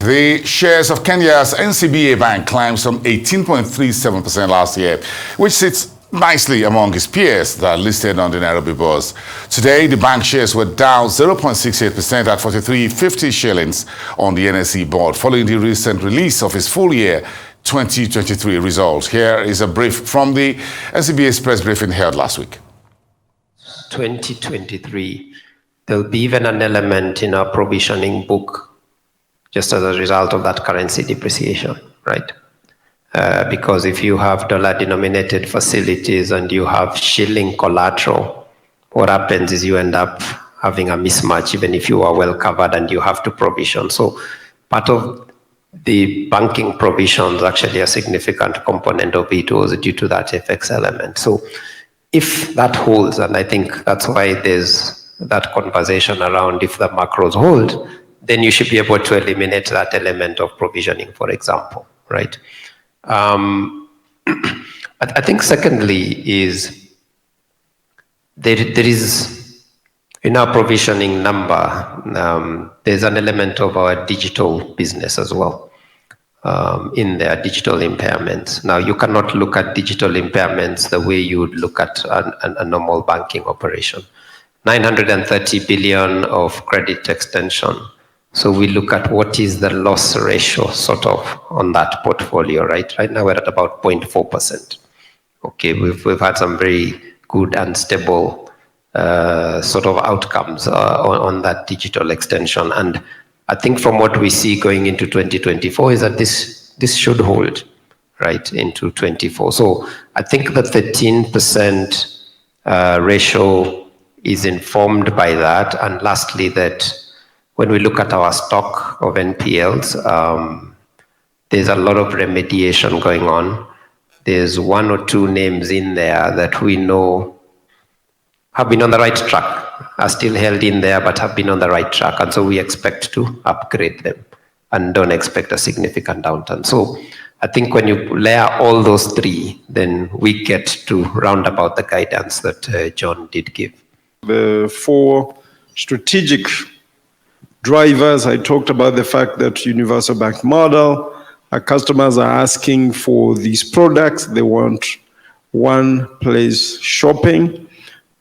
The shares of Kenya's Ncba bank climbed some 18.37% last year, which sits nicely among its peers that are listed on the Nairobi bourse. Today, the bank shares were down 0.68% at 43.50 shillings on the NSE board, following the recent release of its full year 2023 results. Here is a brief from the Ncba's press briefing held last week. 2023, there'll be even an element in our provisioning book just as a result of that currency depreciation, right? Because if you have dollar-denominated facilities and you have shilling collateral, what happens is you end up having a mismatch even if you are well covered and you have to provision. So part of the banking provisions, actually a significant component of it was due to that FX element. So if that holds, and I think that's why there's that conversation around if the macros hold, then you should be able to eliminate that element of provisioning, for example, right? I think secondly is there is in our provisioning number, there's an element of our digital business as well in their digital impairments. Now, you cannot look at digital impairments the way you would look at a normal banking operation. 930 billion of credit extension. So we look at what is the loss ratio sort of on that portfolio, right? Right now we're at about 0.4%. Okay, we've had some very good and stable sort of outcomes on that digital extension. And I think from what we see going into 2024 is that this should hold, right, into 24. So I think the 13% ratio is informed by that. And lastly, that when we look at our stock of NPLs, there's a lot of remediation going on. There's one or two names in there that we know have been on the right track, are still held in there, but have been on the right track. And so we expect to upgrade them and don't expect a significant downturn. So I think when you layer all those three, then we get to round about the guidance that John did give. The four strategic drivers, I talked about the fact that universal bank model, our customers are asking for these products. They want one place shopping.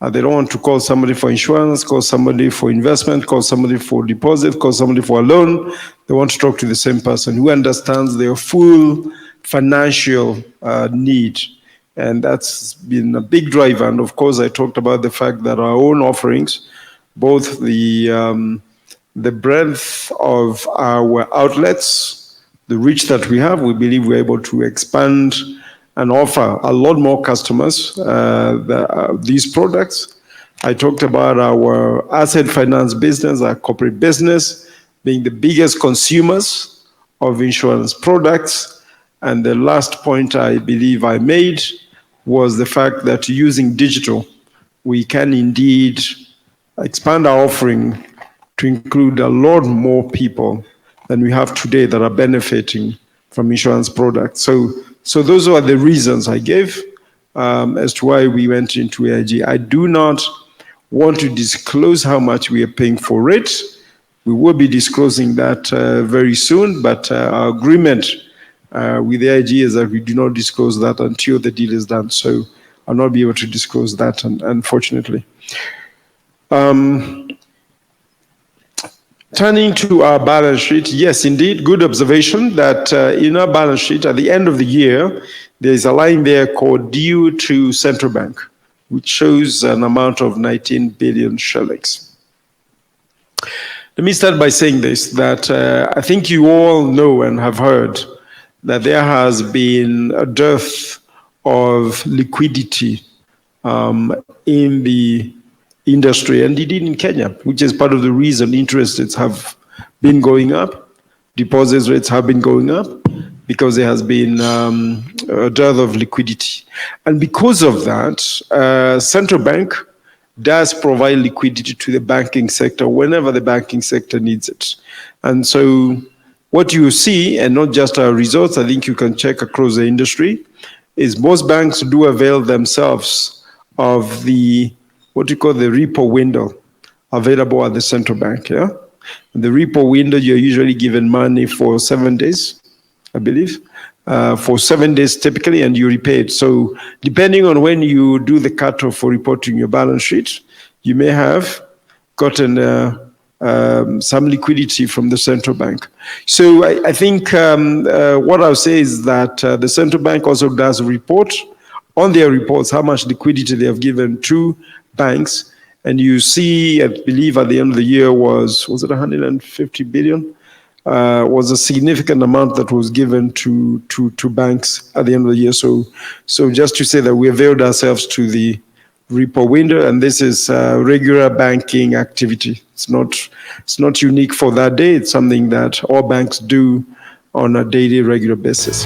They don't want to call somebody for insurance, call somebody for investment, call somebody for deposit, call somebody for a loan. They want to talk to the same person who understands their full financial need. And that's been a big driver. And of course, I talked about the fact that our own offerings, both the breadth of our outlets, the reach that we have, we believe we're able to expand and offer a lot more customers these products. I talked about our asset finance business, our corporate business, being the biggest consumers of insurance products. And the last point I believe I made was the fact that using digital, we can indeed expand our offering to include a lot more people than we have today that are benefiting from insurance products. So those are the reasons I gave as to why we went into AIG. I do not want to disclose how much we are paying for it. We will be disclosing that very soon, but our agreement with AIG is that we do not disclose that until the deal is done. So I'll not be able to disclose that, unfortunately. Turning to our balance sheet, yes, indeed, good observation that in our balance sheet at the end of the year, there's a line there called due to central bank, which shows an amount of 19 billion shillings. Let me start by saying this, that I think you all know and have heard that there has been a dearth of liquidity in the industry, and indeed in Kenya, which is part of the reason interest rates have been going up, deposit rates have been going up, because there has been a dearth of liquidity. And because of that, central bank does provide liquidity to the banking sector whenever the banking sector needs it. And so what you see, and not just our results, I think you can check across the industry, is most banks do avail themselves of the what you call the repo window available at the central bank. Yeah, In the repo window, you're usually given money for 7 days, I believe, for 7 days typically, and you repay it. So depending on when you do the cutoff for reporting your balance sheet, you may have gotten some liquidity from the central bank. So I think what I'll say is that the central bank also does report on their reports how much liquidity they have given to banks. And you see, I believe at the end of the year was it 150 billion? Was a significant amount that was given to banks at the end of the year. So just to say that we availed ourselves to the repo window, and this is regular banking activity. It's not unique for that day. It's something that all banks do on a daily, regular basis.